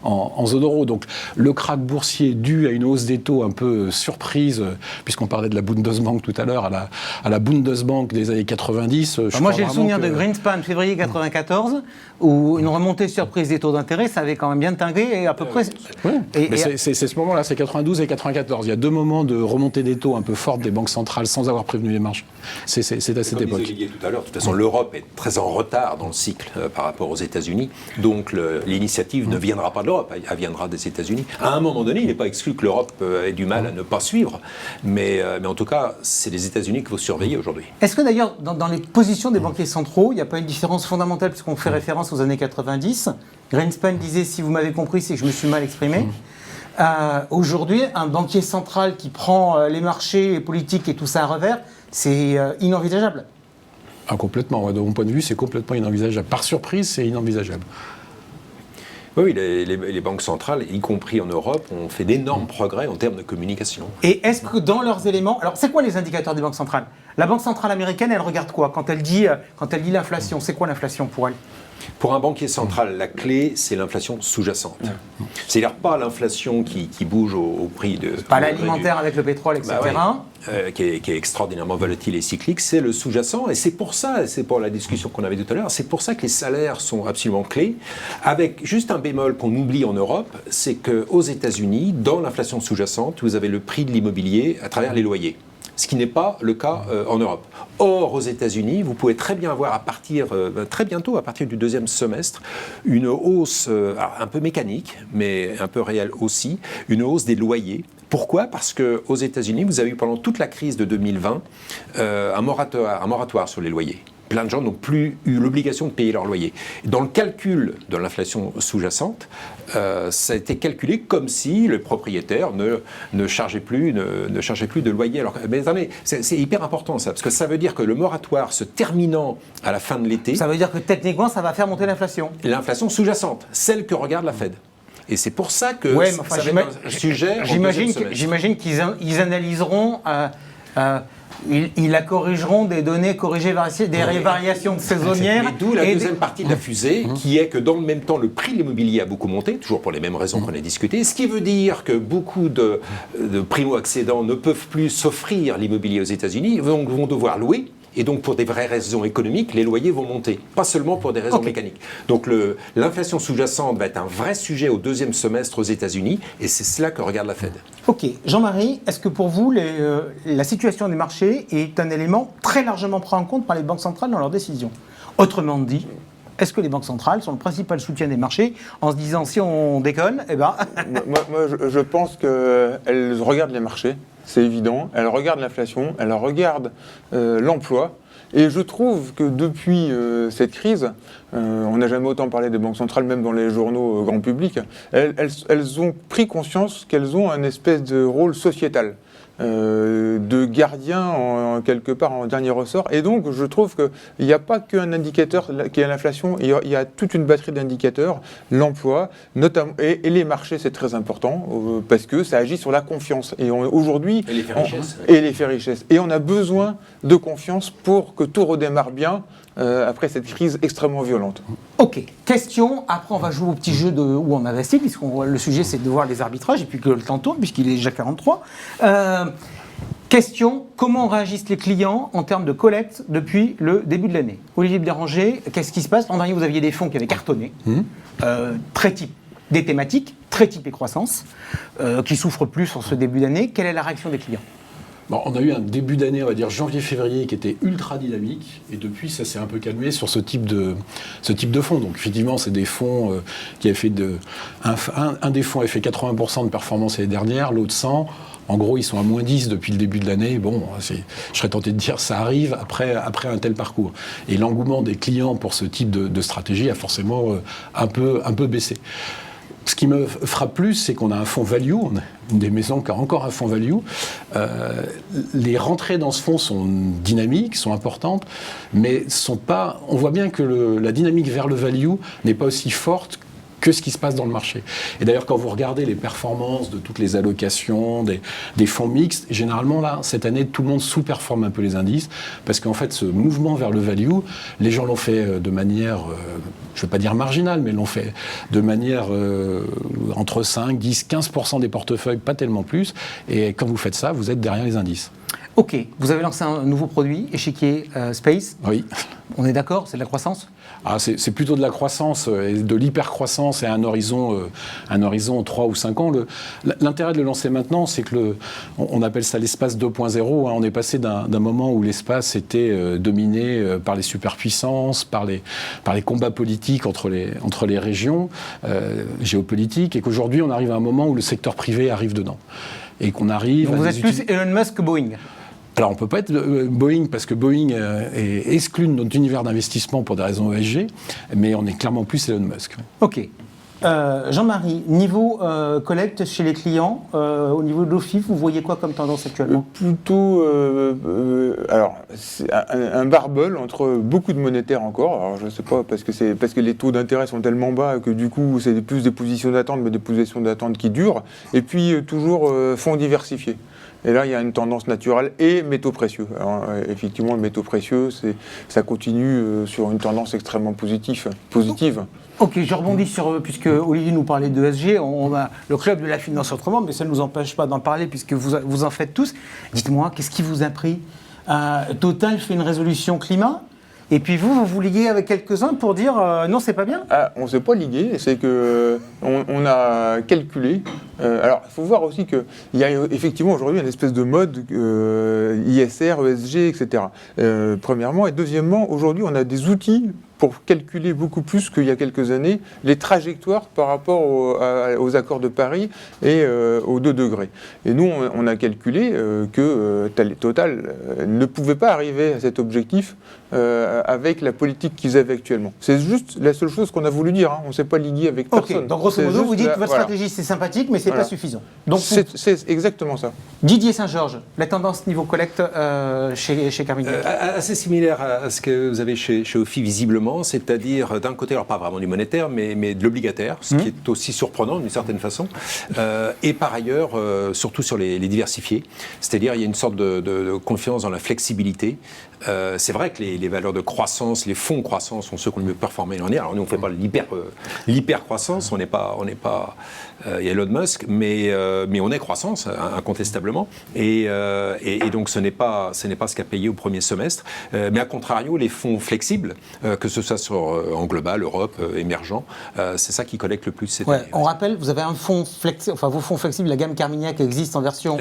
S4: en zone euro. Donc, le krach boursier dû à une hausse des taux un peu surprise, puisqu'on parlait de la Bundesbank tout à l'heure, à la Bundesbank des années 90.
S1: Moi, j'ai le souvenir de Greenspan, février 94, où une remontée surprise des taux d'intérêt, ça avait quand même bien tingué, et à peu près...
S4: Oui. C'est ce moment-là, c'est 92 et 94. Il y a 2 moments de remontée des taux un peu fortes des banques centrales sans avoir prévenu les marges. C'est à cette époque.
S3: Comme disait tout à l'heure, de toute façon, l'Europe est très en retard dans le cycle par rapport aux États-Unis, donc l'initiative ne viendra pas de l'Europe, elle viendra des États-Unis. À un moment donné, il n'est pas exclu que l'Europe ait du mal à ne pas suivre, mais en tout cas, c'est les États-Unis qu'il faut surveiller aujourd'hui.
S1: Est-ce que d'ailleurs, dans les positions des banquiers centraux, il n'y a pas une différence fondamentale, puisqu'on fait référence aux années 90 ? Greenspan disait, si vous m'avez compris, c'est que je me suis mal exprimé. Aujourd'hui, un banquier central qui prend les marchés politiques et tout ça à revers, c'est inenvisageable.
S4: Ah, complètement. Ouais, de mon point de vue, c'est complètement inenvisageable. Par surprise, c'est inenvisageable.
S3: Oui, les banques centrales, y compris en Europe, ont fait d'énormes progrès en termes de communication.
S1: Et est-ce que dans leurs éléments... Alors, c'est quoi les indicateurs des banques centrales ? La Banque centrale américaine, elle regarde quoi quand elle dit l'inflation? C'est quoi l'inflation pour elle ?
S3: Pour un banquier central, la clé, c'est l'inflation sous-jacente. C'est-à-dire pas l'inflation qui bouge au prix de...
S1: Pas l'alimentaire avec le pétrole, etc.
S3: Qui est extraordinairement volatile et cyclique, c'est le sous-jacent. Et c'est pour ça, et c'est pour la discussion qu'on avait tout à l'heure, c'est pour ça que les salaires sont absolument clés. Avec juste un bémol qu'on oublie en Europe, c'est qu'aux États-Unis, dans l'inflation sous-jacente, vous avez le prix de l'immobilier à travers les loyers. Ce qui n'est pas le cas en Europe. Or, aux États-Unis, vous pouvez très bien voir très bientôt, à partir du deuxième semestre, une hausse un peu mécanique, mais un peu réelle aussi, une hausse des loyers. Pourquoi ? Parce qu'aux États-Unis, vous avez eu pendant toute la crise de 2020 un moratoire sur les loyers. Plein de gens n'ont plus eu l'obligation de payer leur loyer. Dans le calcul de l'inflation sous-jacente, ça a été calculé comme si le propriétaire ne chargeait plus de loyer. Alors, mais attendez, c'est hyper important ça, parce que ça veut dire que le moratoire se terminant à la fin de l'été...
S1: Ça veut dire que techniquement, ça va faire monter l'inflation.
S3: L'inflation sous-jacente, celle que regarde la Fed. Et c'est pour ça que ça va être un sujet...
S1: J'imagine qu'ils analyseront... Ils la corrigeront des données corrigées, des variations saisonnières.
S3: Et d'où la deuxième partie de la fusée, qui est que dans le même temps, le prix de l'immobilier a beaucoup monté, toujours pour les mêmes raisons qu'on a discuté, ce qui veut dire que beaucoup de primo-accédants ne peuvent plus s'offrir l'immobilier aux États-Unis, donc vont devoir louer. Et donc, pour des vraies raisons économiques, les loyers vont monter, pas seulement pour des raisons mécaniques. Donc, l'inflation sous-jacente va être un vrai sujet au deuxième semestre aux États-Unis, et c'est cela que regarde la Fed.
S1: Ok. Jean-Marie, est-ce que pour vous, la situation des marchés est un élément très largement pris en compte par les banques centrales dans leurs décisions ? Autrement dit, est-ce que les banques centrales sont le principal soutien des marchés en se disant si on déconne, eh ben...
S2: moi, je pense qu'elles regardent les marchés. C'est évident, elle regarde l'inflation, elle regarde l'emploi. Et je trouve que depuis cette crise, on n'a jamais autant parlé des banques centrales, même dans les journaux grand public, elles ont pris conscience qu'elles ont un espèce de rôle sociétal. De gardien quelque part en dernier ressort, et donc je trouve qu'il n'y a pas qu'un indicateur qui est l'inflation, il y a toute une batterie d'indicateurs, l'emploi notamment, et les marchés, c'est très important parce que ça agit sur la confiance, et aujourd'hui
S3: et les faits richesses,
S2: et on a besoin de confiance pour que tout redémarre bien après cette crise extrêmement violente.
S1: Ok, question, après on va jouer au petit jeu où on investit, puisque le sujet c'est de voir les arbitrages, et puis que le temps tourne, puisqu'il est déjà 43. Question, comment réagissent les clients en termes de collecte depuis le début de l'année ? Olivier Béranger, qu'est-ce qui se passe ? L'an dernier, vous aviez des fonds qui avaient cartonné, très type des thématiques, très type croissance, qui souffrent plus en ce début d'année. Quelle est la réaction des clients ?
S4: Bon, on a eu un début d'année, on va dire janvier-février, qui était ultra dynamique, et depuis ça s'est un peu calmé sur ce type de fonds. Donc effectivement, c'est des fonds qui avaient fait un des fonds avait fait 80% de performance l'année dernière, l'autre 100%. En gros, ils sont à moins 10 depuis le début de l'année. Bon, je serais tenté de dire ça arrive après un tel parcours. Et l'engouement des clients pour ce type de stratégie a forcément un peu baissé. Ce qui me frappe plus, c'est qu'on a un fonds value, on a une des maisons qui a encore un fonds value. Les rentrées dans ce fonds sont dynamiques, sont importantes, mais on voit bien que la dynamique vers le value n'est pas aussi forte que ce qui se passe dans le marché. Et d'ailleurs, quand vous regardez les performances de toutes les allocations, des fonds mixtes, généralement, là, cette année, tout le monde sous-performe un peu les indices, parce qu'en fait, ce mouvement vers le value, les gens l'ont fait de manière, je ne veux pas dire marginale, mais l'ont fait de manière entre 5, 10, 15% des portefeuilles, pas tellement plus, et quand vous faites ça, vous êtes derrière les indices.
S1: Ok, vous avez lancé un nouveau produit, Échiquier Space.
S4: Oui.
S1: On est d'accord, c'est de la croissance ?
S4: C'est plutôt de la croissance, et de l'hyper-croissance et un horizon 3 ou 5 ans. L'intérêt de le lancer maintenant, c'est que on appelle ça l'espace 2.0. On est passé d'un moment où l'espace était dominé par les superpuissances, par les combats politiques entre les régions géopolitiques, et qu'aujourd'hui, on arrive à un moment où le secteur privé arrive dedans. Et qu'on arrive.
S1: Donc vous êtes plus Elon Musk que Boeing ?
S4: Alors, on ne peut pas être Boeing, parce que Boeing est exclu de notre univers d'investissement pour des raisons ESG, mais on est clairement plus Elon Musk.
S1: Ok. Jean-Marie, niveau collecte chez les clients, au niveau de l'OFIF, vous voyez quoi comme tendance actuellement ?
S2: Plutôt, alors, c'est un barbel entre beaucoup de monétaires encore. Alors, je ne sais pas, parce que les taux d'intérêt sont tellement bas que du coup, c'est plus des positions d'attente, mais des positions d'attente qui durent. Et puis, toujours fonds diversifiés. Et là, il y a une tendance naturelle et métaux précieux. Alors, effectivement, le métaux précieux, ça continue sur une tendance extrêmement positive.
S1: Ok, je rebondis sur, puisque Olivier nous parlait de ESG, on a le club de la finance autrement, mais ça ne nous empêche pas d'en parler puisque vous en faites tous. Dites-moi, qu'est-ce qui vous a pris Total fait une résolution climat, et puis vous liguez avec quelques-uns pour dire non, c'est pas bien.
S2: On ne s'est pas ligué, c'est que on a calculé. Alors, il faut voir aussi qu'il y a effectivement aujourd'hui une espèce de mode ISR, ESG, etc. Premièrement, et deuxièmement, aujourd'hui, on a des outils pour calculer beaucoup plus qu'il y a quelques années les trajectoires par rapport aux accords de Paris et aux 2 degrés. Et nous, on a calculé que Total ne pouvait pas arriver à cet objectif avec la politique qu'ils avaient actuellement. C'est juste la seule chose qu'on a voulu dire, hein. On ne s'est pas ligué avec personne.
S1: Donc grosso modo, vous dites que votre stratégie c'est sympathique, mais c'est pas suffisant. Donc
S2: c'est exactement ça.
S1: Didier Saint-Georges, la tendance niveau collecte chez Carmignac
S3: assez similaire à ce que vous avez chez OFI visiblement, c'est-à-dire d'un côté, alors pas vraiment du monétaire, mais de l'obligataire, ce qui est aussi surprenant d'une certaine façon, et par ailleurs, surtout sur les diversifiés, c'est-à-dire il y a une sorte de confiance dans la flexibilité. C'est vrai que les valeurs de croissance, les fonds croissance sont ceux qui ont le mieux performé l'année dernière. Alors nous, on ne fait pas l'hyper-croissance, on n'est pas Elon Musk, mais on est croissance, incontestablement. Et donc ce n'est pas ce qu'a payé au premier semestre. Mais à contrario, les fonds flexibles, que ce soit en global, Europe, émergent, c'est ça qui collecte le plus cette année.
S1: On rappelle, vous avez un fonds flexible, enfin vos fonds flexibles, la gamme Carmignac existe en version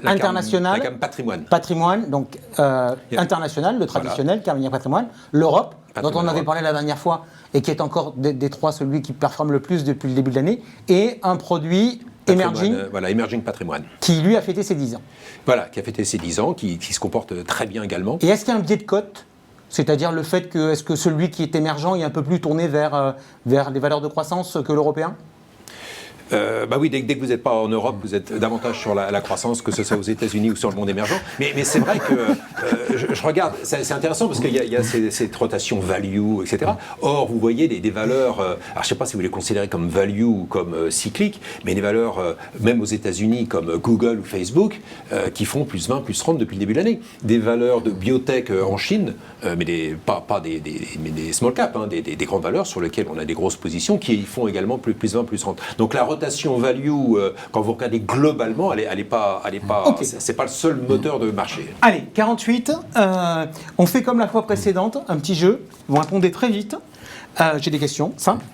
S1: internationale.
S3: La gamme patrimoine.
S1: Patrimoine, donc international, le traditionnel, Carmignac Patrimoine, l'Europe, dont on avait parlé la dernière fois, et qui est encore des 3 celui qui performe le plus depuis le début de l'année, et un produit Emerging.
S3: Emerging Patrimoine.
S1: Qui lui a fêté ses 10 ans.
S3: Voilà, qui a fêté ses 10 ans, qui se comporte très bien également.
S1: Et est-ce qu'il y a un biais de cote ? C'est-à-dire le fait que, est-ce que celui qui est émergent est un peu plus tourné vers les valeurs de croissance que l'européen ?
S3: Oui, dès que vous n'êtes pas en Europe, vous êtes davantage sur la croissance, que ce soit aux États-Unis ou sur le monde émergent. Mais c'est vrai que je regarde, c'est intéressant parce qu'il y a cette rotation value, etc. Or, vous voyez des valeurs, alors je ne sais pas si vous les considérez comme value ou comme cycliques, mais des valeurs, même aux États-Unis, comme Google ou Facebook, qui font plus 20, plus 30 depuis le début de l'année. Des valeurs de biotech en Chine, mais pas des small caps, hein, des grandes valeurs sur lesquelles on a des grosses positions, qui font également plus 20, plus 30. Donc la rotation value, quand vous regardez globalement, elle est pas,
S1: Okay.
S3: c'est pas le seul moteur de marché.
S1: Allez, 48, on fait comme la fois précédente, un petit jeu, vous répondez très vite. J'ai des questions simples.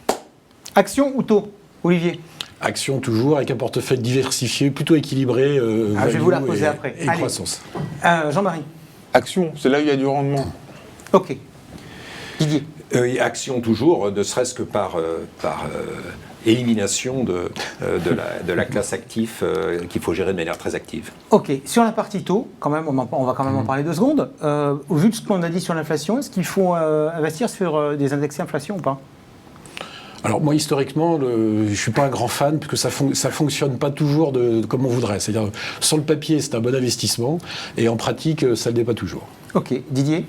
S1: Action ou taux, Olivier?
S4: Action toujours, avec un portefeuille diversifié, plutôt équilibré,
S1: je vais vous la poser après.
S4: Et croissance.
S1: Jean-Marie?
S2: Action, c'est là où il y a du rendement.
S1: Ok. Didier?
S3: Action toujours, ne serait-ce que par élimination de la classe actif qu'il faut gérer de manière très active.
S1: Ok, sur la partie taux, quand même, on va quand même en parler 2 secondes. Au vu de ce qu'on a dit sur l'inflation, est-ce qu'il faut investir sur des indexés inflation ou pas?
S4: Alors moi, historiquement, je ne suis pas un grand fan, puisque ça ne fonctionne pas toujours comme on voudrait. C'est-à-dire, sur le papier, c'est un bon investissement, et en pratique, ça ne l'est pas toujours.
S1: Ok, Didier?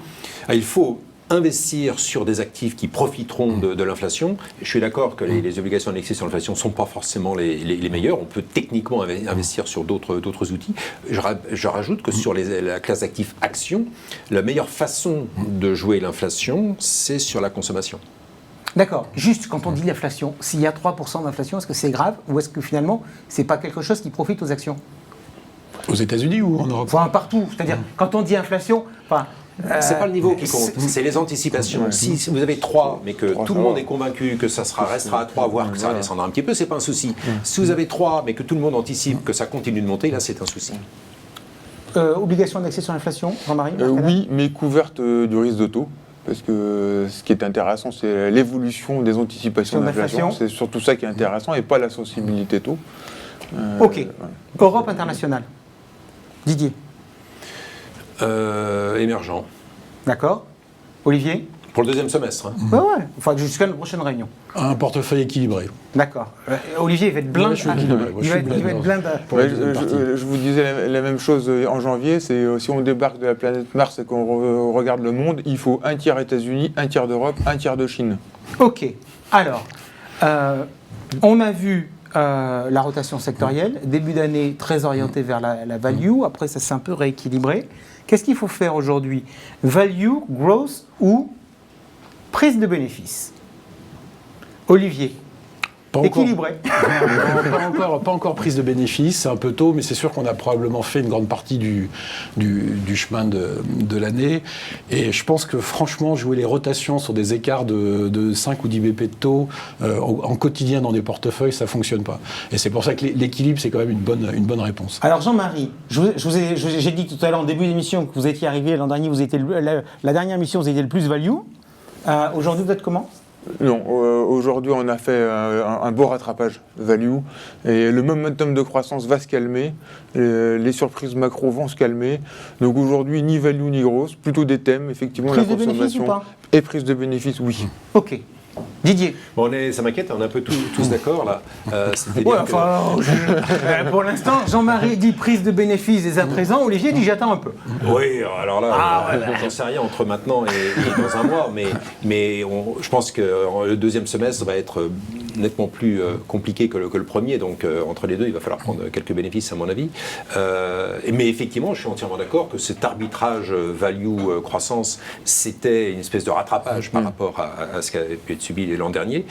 S3: Il faut investir sur des actifs qui profiteront de l'inflation. Je suis d'accord que les obligations indexées sur l'inflation ne sont pas forcément les meilleures. On peut techniquement investir sur d'autres outils. Je rajoute que sur la classe d'actifs actions, la meilleure façon de jouer l'inflation, c'est sur la consommation.
S1: D'accord. Juste, quand on dit l'inflation, s'il y a 3% d'inflation, est-ce que c'est grave ou est-ce que finalement, ce n'est pas quelque chose qui profite aux actions?
S4: Aux États-Unis ou en Europe?
S1: Enfin, partout. C'est-à-dire, quand on dit inflation...
S3: c'est pas le niveau qui compte, c'est les anticipations. Si vous avez 3, mais que tout le monde est convaincu que ça restera à 3, voire que ça descendra un petit peu, c'est pas un souci. Si vous avez 3, mais que tout le monde anticipe que ça continue de monter, là c'est un souci.
S1: Obligation indexée sur l'inflation, Jean-Marie?
S2: Oui, mais couverte du risque de taux. Parce que ce qui est intéressant, c'est l'évolution des anticipations d'inflation. C'est surtout ça qui est intéressant et pas la sensibilité taux.
S1: Ok. Voilà. Europe internationale. Didier?
S3: Émergent.
S1: D'accord. Olivier?
S3: Pour le deuxième semestre. Hein.
S1: Ouais. Enfin, jusqu'à la prochaine réunion.
S4: Un portefeuille équilibré.
S1: D'accord. Olivier, il va être blinde.
S4: Ouais, je suis équilibré.
S1: Il va être blinde.
S2: Je vous disais la même chose en janvier, c'est si on débarque de la planète Mars et qu'on regarde le monde, il faut un tiers États-Unis, un tiers d'Europe, un tiers de Chine.
S1: Ok. Alors, on a vu la rotation sectorielle. Début d'année, très orienté vers la value. Après, ça s'est un peu rééquilibré. Qu'est-ce qu'il faut faire aujourd'hui? Value, growth ou prise de bénéfice? Olivier, équilibré.
S4: Pas encore prise de bénéfice, c'est un peu tôt, mais c'est sûr qu'on a probablement fait une grande partie du chemin de l'année. Et je pense que franchement, jouer les rotations sur des écarts de 5 ou 10 BP de taux en quotidien dans des portefeuilles, ça ne fonctionne pas. Et c'est pour ça que l'équilibre, c'est quand même une bonne réponse.
S1: Alors Jean-Marie, j'ai dit tout à l'heure en début d'émission que vous étiez arrivé l'an dernier, la dernière émission, vous étiez le plus value. Aujourd'hui, vous êtes comment?
S2: Non, aujourd'hui on a fait un beau rattrapage value et le momentum de croissance va se calmer, les surprises macro vont se calmer, donc aujourd'hui ni value ni grosse, plutôt des thèmes, effectivement
S1: prise
S2: la
S1: de bénéfice ou
S2: consommation
S1: pas?
S2: Et prise de bénéfice, oui.
S1: Ok. Didier.
S5: Bon, ça m'inquiète, on est un peu tous d'accord là.
S1: Ouais, enfin, pour l'instant, Jean-Marie dit prise de bénéfice dès à présent, Olivier dit j'attends un peu.
S5: Oui, alors là, j'en sais rien entre maintenant et dans un mois, mais je pense que le deuxième semestre va être nettement plus compliqué que le premier, donc entre les deux, il va falloir prendre quelques bénéfices à mon avis. Mais effectivement, je suis entièrement d'accord que cet arbitrage value-croissance, c'était une espèce de rattrapage par rapport à ce qui avait pu être subi l'an dernier.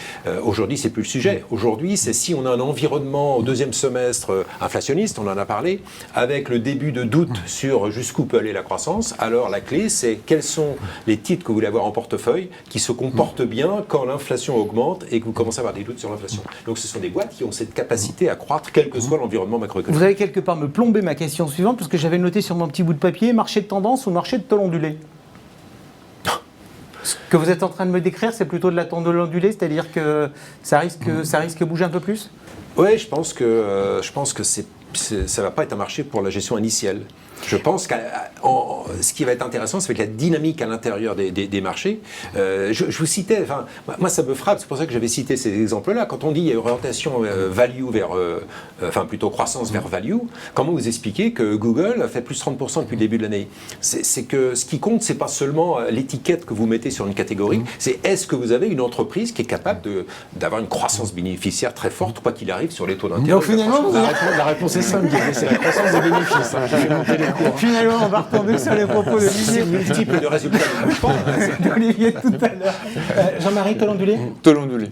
S5: Aujourd'hui, c'est plus le sujet. Aujourd'hui, c'est si on a un environnement au deuxième semestre inflationniste, on en a parlé, avec le début de doute sur jusqu'où peut aller la croissance, alors la clé, c'est quels sont les titres que vous voulez avoir en portefeuille qui se comportent bien quand l'inflation augmente et que vous commencez à avoir des doutes sur l'inflation. Donc ce sont des boîtes qui ont cette capacité à croître, quel que soit l'environnement macroéconomique.
S1: Vous avez quelque part me plomber ma question suivante, parce que j'avais noté sur mon petit bout de papier, marché de tendance ou marché de taux ondulé? Ce que vous êtes en train de me décrire, c'est plutôt de la tendance ondulée, c'est-à-dire que ça risque de bouger un peu plus?
S5: Oui, je pense que ça ne va pas être un marché pour la gestion initiale. Je pense que ce qui va être intéressant, c'est avec la dynamique à l'intérieur des marchés. Je vous citais, moi ça me frappe, c'est pour ça que j'avais cité ces exemples-là. Quand on dit qu'il y a une orientation value plutôt croissance vers value, comment vous expliquez que Google a fait plus 30% depuis le début de l'année? C'est que ce qui compte, c'est pas seulement l'étiquette que vous mettez sur une catégorie, c'est est-ce que vous avez une entreprise qui est capable d'avoir une croissance bénéficiaire très forte, quoi qu'il arrive sur les taux d'intérêt.
S1: Donc finalement,
S4: La réponse est simple, c'est la croissance des bénéfices.
S1: Finalement, on va retomber sur les propos
S5: C'est multiple de résultats.
S1: d'Olivier tout à l'heure. Jean-Marie, taux ondulé?
S2: Taux ondulé.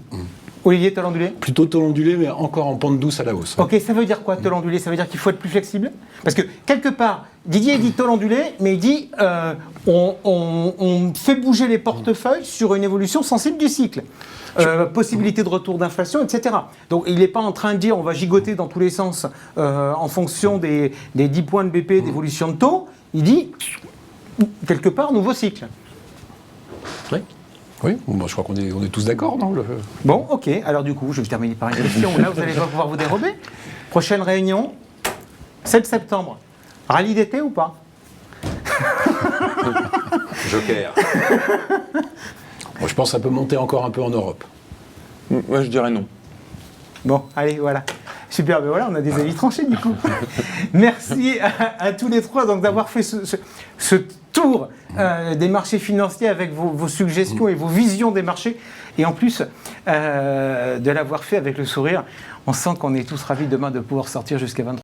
S1: Olivier, taux ondulé?
S4: Plutôt taux ondulé, mais encore en pente douce à la hausse.
S1: Ok, ça veut dire quoi, taux ondulé? Ça veut dire qu'il faut être plus flexible? Parce que, quelque part, Didier dit taux ondulé, mais il dit on fait bouger les portefeuilles sur une évolution sensible du cycle. Possibilité de retour d'inflation, etc. Donc il n'est pas en train de dire on va gigoter dans tous les sens en fonction des 10 points de BP d'évolution de taux. Il dit, quelque part, nouveau cycle.
S4: Oui, bon, je crois qu'on est tous d'accord, non
S1: Bon, ok. Alors du coup, je vais terminer par une question. Là, vous allez pas pouvoir vous dérober. Prochaine réunion, 7 septembre. Rallye d'été ou pas?
S5: Joker.
S4: Bon, je pense que ça peut monter encore un peu en Europe.
S2: Moi je dirais non.
S1: Bon, allez, voilà. Super, ben voilà, on a des avis tranchés du coup. Merci à tous les trois donc, d'avoir fait ce tour des marchés financiers avec vos suggestions et vos visions des marchés. Et en plus de l'avoir fait avec le sourire, on sent qu'on est tous ravis demain de pouvoir sortir jusqu'à 23h.